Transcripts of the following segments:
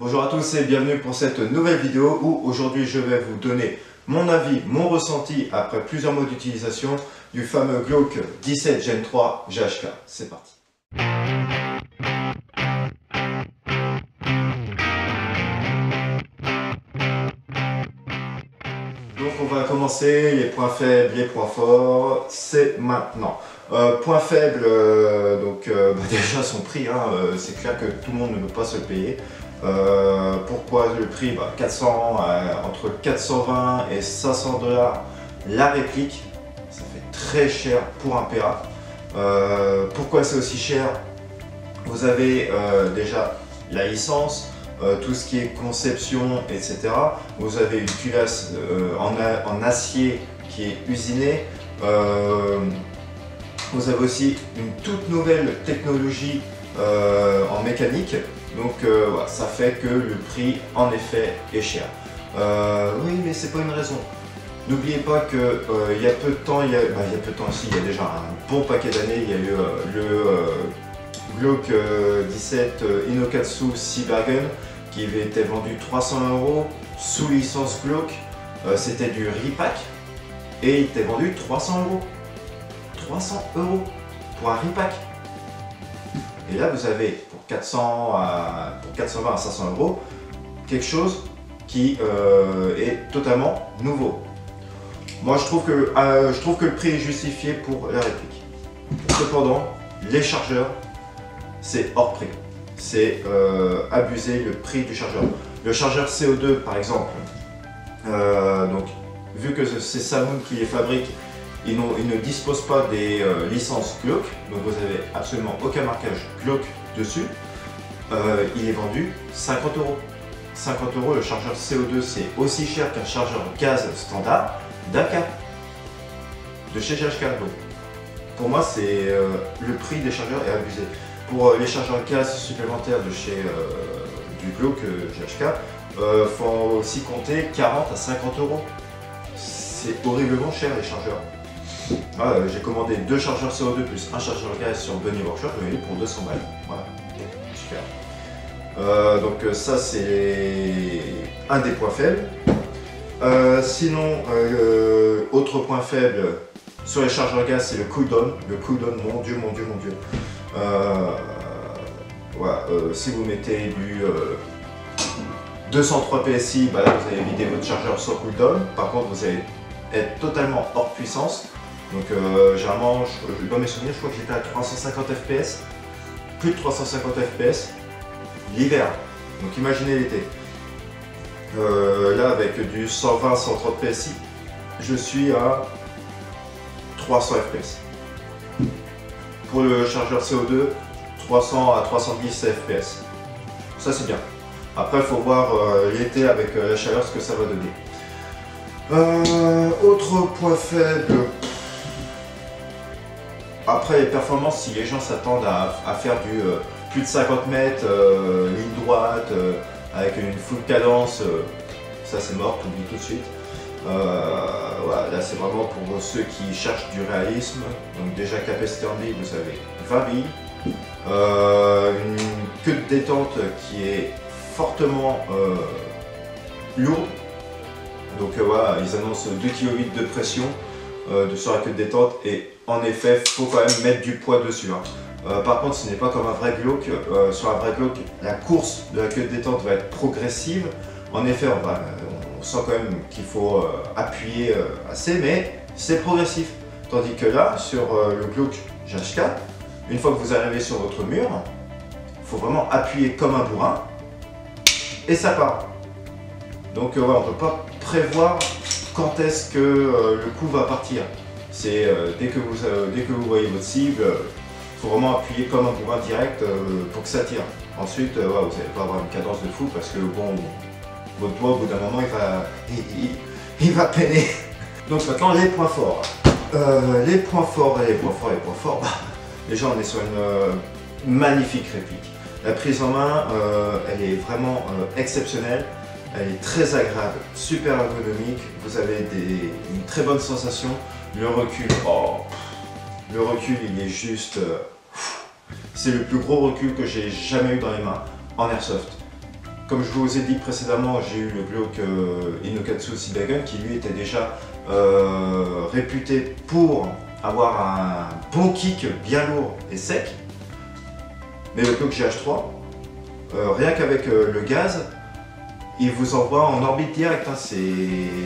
Bonjour à tous et bienvenue pour cette nouvelle vidéo où aujourd'hui je vais vous donner mon avis, mon ressenti après plusieurs mois d'utilisation du fameux Glock 17 Gen 3 GHK. C'est parti. Donc on va commencer, les points faibles, les points forts, c'est maintenant. Point faible, déjà son prix, c'est clair que tout le monde ne peut pas se le payer. Pourquoi le prix 400, entre 420 et 500 $ la réplique, ça fait très cher pour un PA. Pourquoi c'est aussi cher? Vous avez déjà la licence, tout ce qui est conception, etc. Vous avez une culasse en acier qui est usinée. Vous avez aussi une toute nouvelle technologie en mécanique. Donc ça fait que le prix en effet est cher. Oui, mais c'est pas une raison. N'oubliez pas que il y a peu de temps, il y a déjà un bon paquet d'années, il y a eu le Glock 17 Inokatsu Cybergun qui avait été vendu 300 € sous licence Glock. C'était du repack et il était vendu 300 €. 300 € pour un repack. Et là vous avez pour 420 à 500 € quelque chose qui est totalement nouveau. Moi je trouve que le prix est justifié pour la réplique. Cependant, les chargeurs, c'est hors prix. C'est abuser le prix du chargeur. Le chargeur CO2 par exemple, donc vu que c'est Samsung qui les fabrique, ils ne disposent pas des licences Glock, donc vous n'avez absolument aucun marquage Glock dessus. Il est vendu 50 €. 50 € le chargeur CO2, c'est aussi cher qu'un chargeur gaz standard d'AK de chez GHK. Donc, pour moi, c'est le prix des chargeurs est abusé. Pour les chargeurs gaz supplémentaires de chez du Glock GHK, faut aussi compter 40 à 50 €. C'est horriblement cher les chargeurs. J'ai commandé 2 chargeurs CO2 plus un chargeur gaz sur Bunny Workshop, je l'ai eu pour 200 balles. Voilà, super. Donc ça c'est un des points faibles. Sinon, autre point faible sur les chargeurs gaz, c'est le cooldown. Le cooldown, mon dieu. Si vous mettez du 203 PSI, là vous allez vider votre chargeur sans cooldown. Par contre, vous allez être totalement hors puissance. Donc généralement, dans mes souvenirs, je crois que j'étais à 350 FPS, plus de 350 FPS l'hiver. Donc imaginez l'été. Là avec du 120-130 PSI, je suis à 300 FPS. Pour le chargeur CO2, 300 à 310 FPS. Ça c'est bien. Après il faut voir l'été avec la chaleur ce que ça va donner. Autre point faible. Après les performances, si les gens s'attendent à faire du plus de 50 mètres, ligne droite, avec une full cadence, ça c'est mort, t'oublies tout de suite. Voilà, là c'est vraiment pour ceux qui cherchent du réalisme. Donc déjà capacité en billes, vous avez 20 billes. Une queue de détente qui est fortement lourde. Donc voilà, ils annoncent 2,8 kg de pression sur la queue de détente et en effet, il faut quand même mettre du poids dessus. Par contre, ce n'est pas comme un vrai Glock. Sur un vrai Glock, la course de la queue de détente va être progressive. En effet, on sent quand même qu'il faut appuyer assez, mais c'est progressif. Tandis que là, sur le Glock GHK, une fois que vous arrivez sur votre mur, il faut vraiment appuyer comme un bourrin et ça part. Donc on ne peut pas prévoir quand est-ce que le coup va partir. C'est dès que vous voyez votre cible, il faut vraiment appuyer comme un bourrin direct pour que ça tire. Ensuite, vous n'allez pas avoir une cadence de fou parce que bon, votre doigt au bout d'un moment il va peiner. Donc maintenant les points forts. Les points forts. Déjà on est sur une magnifique réplique. La prise en main, elle est vraiment exceptionnelle. Elle est très agréable, super ergonomique. Vous avez une très bonne sensation. Le recul, il est juste... c'est le plus gros recul que j'ai jamais eu dans les mains en airsoft. Comme je vous ai dit précédemment, j'ai eu le Glock Inokatsu Seibagen qui lui était déjà réputé pour avoir un bon kick bien lourd et sec. Mais le Glock GH3, rien qu'avec le gaz, il vous envoie en orbite directe. Hein.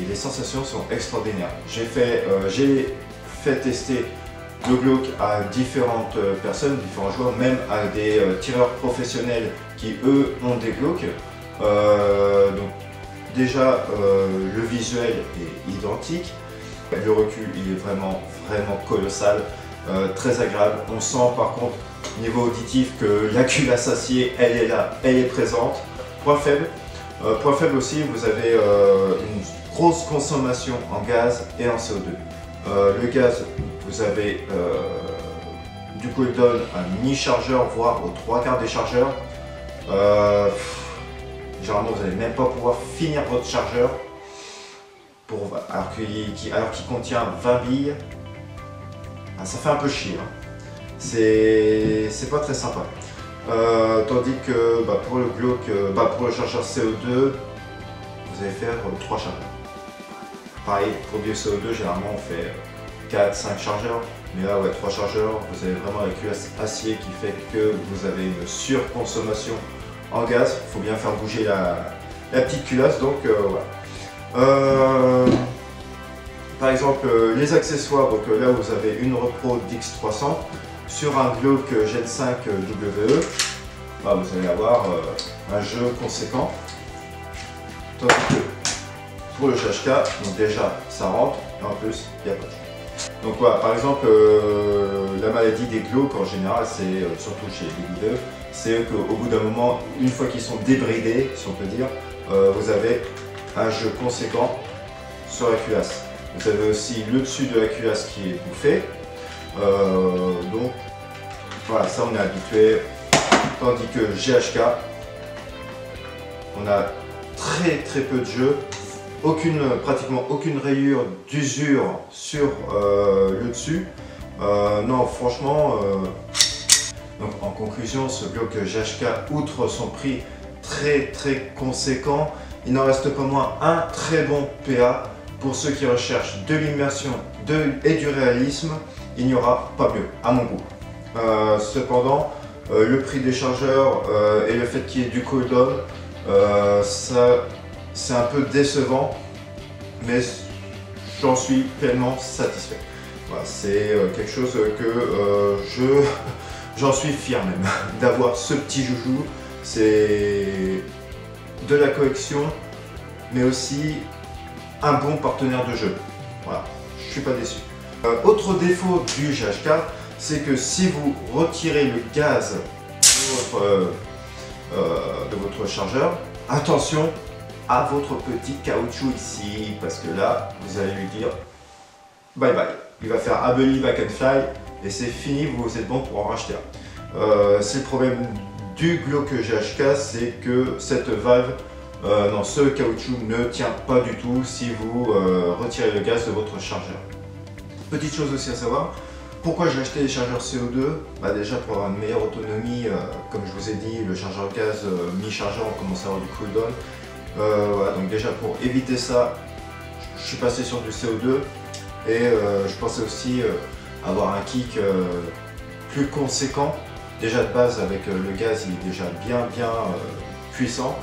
Les sensations sont extraordinaires. J'ai fait tester le Glock à différentes personnes, différents joueurs, même à des tireurs professionnels qui eux ont des Glocks. Donc déjà le visuel est identique, le recul il est vraiment colossal, très agréable. On sent par contre niveau auditif que la culasse acier elle est là, elle est présente. Point faible aussi, vous avez une grosse consommation en gaz et en CO2. Le gaz, vous avez du cooldown à mi-chargeur, voire aux 3/4 des chargeurs. Généralement, vous n'allez même pas pouvoir finir votre chargeur alors qu'il contient 20 billes. Ah, ça fait un peu chier. Hein. C'est pas très sympa. Tandis que pour le Glock, pour le chargeur CO2, vous allez faire 3 chargeurs. Pareil, pour du CO2, généralement on fait 4-5 chargeurs. Mais là, ouais, 3 chargeurs, vous avez vraiment la culasse acier qui fait que vous avez une surconsommation en gaz. Il faut bien faire bouger la petite culasse, donc voilà. Par exemple, les accessoires, donc là vous avez une Repro DX300 sur un Glock Gen 5 WE. Vous allez avoir un jeu conséquent. Tandis que pour le GHK, donc déjà ça rentre et en plus il n'y a pas de jeu. Donc voilà, par exemple, la maladie des Glock en général, c'est surtout chez les leaders, c'est qu'au bout d'un moment, une fois qu'ils sont débridés, si on peut dire, vous avez un jeu conséquent sur la culasse. Vous avez aussi le dessus de la culasse qui est bouffé. Donc voilà, ça on est habitué. Tandis que GHK, on a très peu de jeux. Pratiquement aucune rayure d'usure sur le dessus. Non, franchement, donc en conclusion, ce Glock GHK, outre son prix très conséquent, il n'en reste pas moins un très bon PA. Pour ceux qui recherchent de l'immersion et du réalisme, il n'y aura pas mieux, à mon goût. Cependant, le prix des chargeurs et le fait qu'il y ait du cooldown, c'est un peu décevant, mais j'en suis pleinement satisfait. Voilà, c'est quelque chose que j'en suis fier même, d'avoir ce petit joujou. C'est de la collection, mais aussi un bon partenaire de jeu. Voilà, je suis pas déçu. Autre défaut du GHK, c'est que si vous retirez le gaz de votre chargeur, attention à votre petit caoutchouc ici, parce que là, vous allez lui dire bye bye. Il va faire I believe I can fly et c'est fini, vous êtes bon pour en racheter un. C'est le problème du Glock GHK, c'est que cette valve, ce caoutchouc ne tient pas du tout si vous retirez le gaz de votre chargeur. Petite chose aussi à savoir, pourquoi j'ai acheté les chargeurs CO2 Déjà pour avoir une meilleure autonomie, comme je vous ai dit, le chargeur gaz mi-chargeur, on commence à avoir du cooldown. Voilà, donc déjà pour éviter ça, je suis passé sur du CO2 et je pensais aussi avoir un kick plus conséquent. Déjà de base avec le gaz il est déjà bien puissant,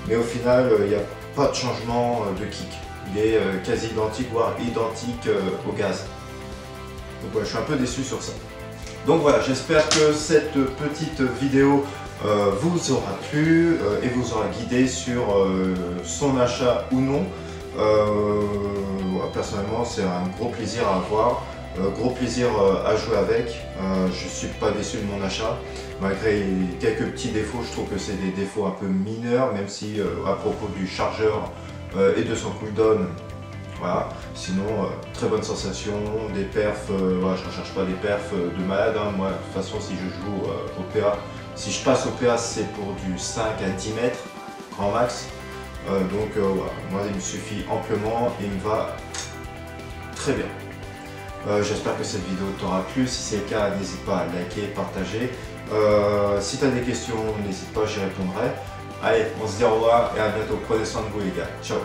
mais au final il n'y a pas de changement de kick. Il est quasi identique, voire identique au gaz. Donc ouais, je suis un peu déçu sur ça. Donc voilà, j'espère que cette petite vidéo vous aura plu et vous aura guidé sur son achat ou non. Personnellement, c'est un gros plaisir à avoir, gros plaisir à jouer avec. Je ne suis pas déçu de mon achat, malgré quelques petits défauts. Je trouve que c'est des défauts un peu mineurs, même si à propos du chargeur et de son cooldown, voilà. Sinon, très bonne sensation, des perfs, voilà, je ne recherche pas des perfs de malade. Hein. Moi, de toute façon, si je joue au PA, si je passe au PA, c'est pour du 5 à 10 mètres, grand max. Voilà. Moi, il me suffit amplement et il me va très bien. J'espère que cette vidéo t'aura plu. Si c'est le cas, n'hésite pas à liker, partager. Si tu as des questions, n'hésite pas, j'y répondrai. Allez, on se dit au revoir et à bientôt. Prenez soin de vous les gars. Ciao.